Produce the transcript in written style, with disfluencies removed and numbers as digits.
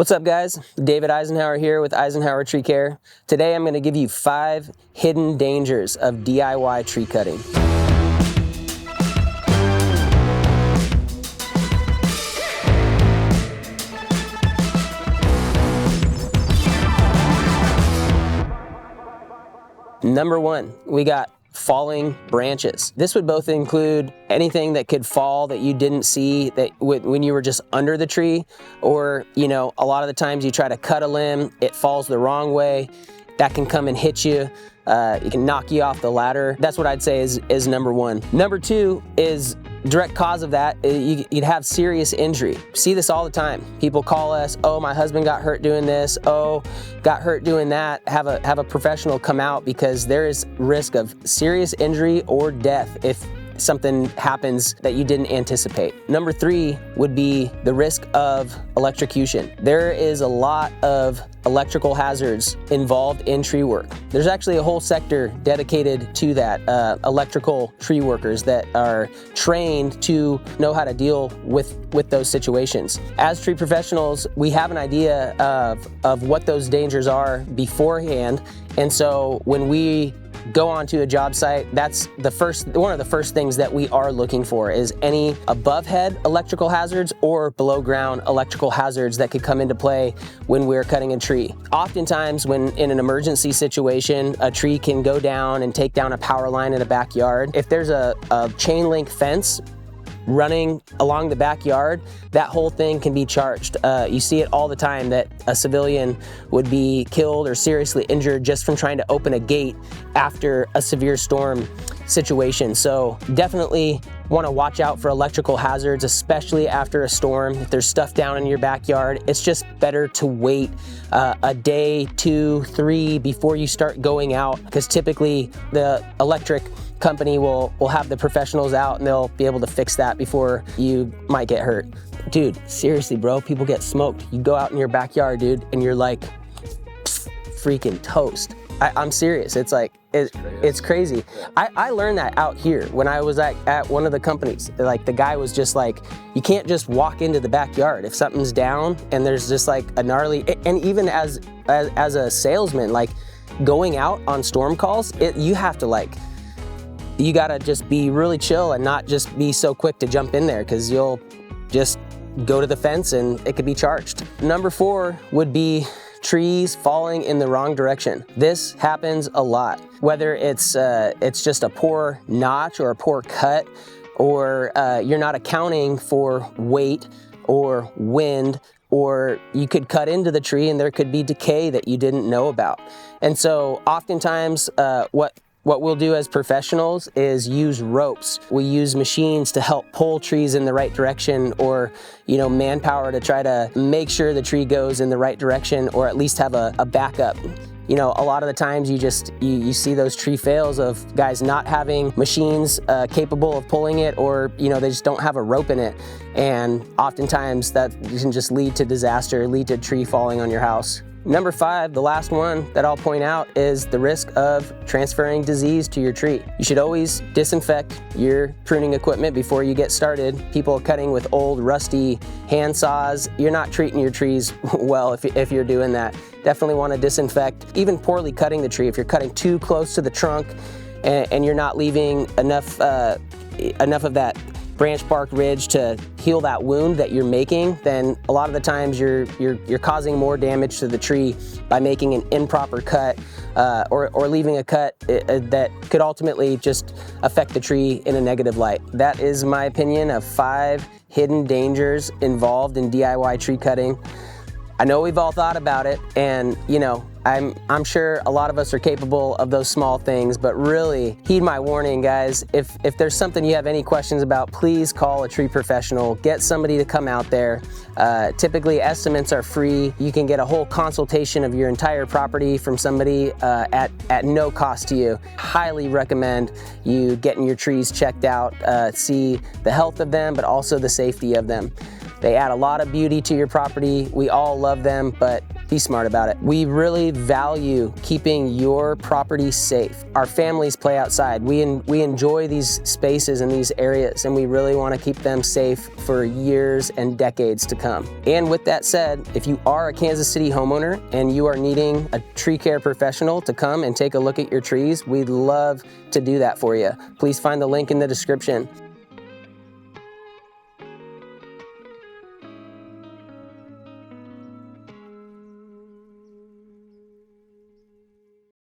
What's up, guys? David Eisenhower here with Eisenhower Tree Care. Today I'm going to give you 5 hidden dangers of DIY tree cutting. Number 1, we got falling branches. This would both include anything that could fall that you didn't see that when you were just under the tree, or a lot of the times you try to cut a limb, it falls the wrong way. That can come and hit you. It can knock you off the ladder. That's what I'd say is number 1. Number 2 is direct cause of that. You'd have serious injury. See this all the time. People call us, oh, my husband got hurt doing this. Oh, got hurt doing that. Have a professional come out, because there is risk of serious injury or death if something happens that you didn't anticipate. Number 3 would be the risk of electrocution. There is a lot of electrical hazards involved in tree work. There's actually a whole sector dedicated to that, electrical tree workers that are trained to know how to deal with those situations. As tree professionals, we have an idea of what those dangers are beforehand, and so when we go onto a job site, that's one of the first things that we are looking for is any above head electrical hazards or below ground electrical hazards that could come into play when we're cutting a tree. Oftentimes when in an emergency situation, a tree can go down and take down a power line in a backyard. If there's a chain link fence running along the backyard, that whole thing can be charged. You see it all the time that a civilian would be killed or seriously injured just from trying to open a gate after a severe storm situation. So definitely want to watch out for electrical hazards, especially after a storm. If there's stuff down in your backyard, it's just better to wait a day, 2, 3 before you start going out, because typically the electric company will have the professionals out and they'll be able to fix that before you might get hurt. Dude, seriously, bro, people get smoked. You go out in your backyard, dude, and you're like freaking toast. I'm serious. It's like, it's crazy. I learned that out here when I was at one of the companies. Like, the guy was just like, you can't just walk into the backyard if something's down and there's just like a gnarly, and even as a salesman, like going out on storm calls, you have to you gotta just be really chill and not just be so quick to jump in there, because you'll just go to the fence and it could be charged. Number 4 would be trees falling in the wrong direction. This happens a lot, whether it's just a poor notch or a poor cut, or you're not accounting for weight or wind, or you could cut into the tree and there could be decay that you didn't know about. And so oftentimes what we'll do as professionals is use ropes. We use machines to help pull trees in the right direction, or manpower to try to make sure the tree goes in the right direction, or at least have a backup. A lot of the times you see those tree fails of guys not having machines capable of pulling it, or they just don't have a rope in it, and oftentimes that can just lead to disaster, lead to a tree falling on your house. Number 5, the last one that I'll point out, is the risk of transferring disease to your tree. You should always disinfect your pruning equipment before you get started. People cutting with old rusty hand saws, you're not treating your trees well if you're doing that. Definitely want to disinfect. Even poorly cutting the tree, if you're cutting too close to the trunk and you're not leaving enough of that branch bark ridge to heal that wound that you're making, then a lot of the times you're causing more damage to the tree by making an improper cut, or leaving a cut that could ultimately just affect the tree in a negative light. That is my opinion of 5 hidden dangers involved in DIY tree cutting. I know we've all thought about it, and I'm sure a lot of us are capable of those small things, but really heed my warning, guys. If there's something you have any questions about, please call a tree professional. Get somebody to come out there. Typically estimates are free. You can get a whole consultation of your entire property from somebody at no cost to you. Highly recommend you getting your trees checked out, see the health of them, but also the safety of them. They add a lot of beauty to your property. We all love them, but Be smart about it. We really value keeping your property safe. Our families play outside. We enjoy these spaces and these areas, and we really want to keep them safe for years and decades to come. And with that said, if you are a Kansas City homeowner and you are needing a tree care professional to come and take a look at your trees, we'd love to do that for you. Please find the link in the description.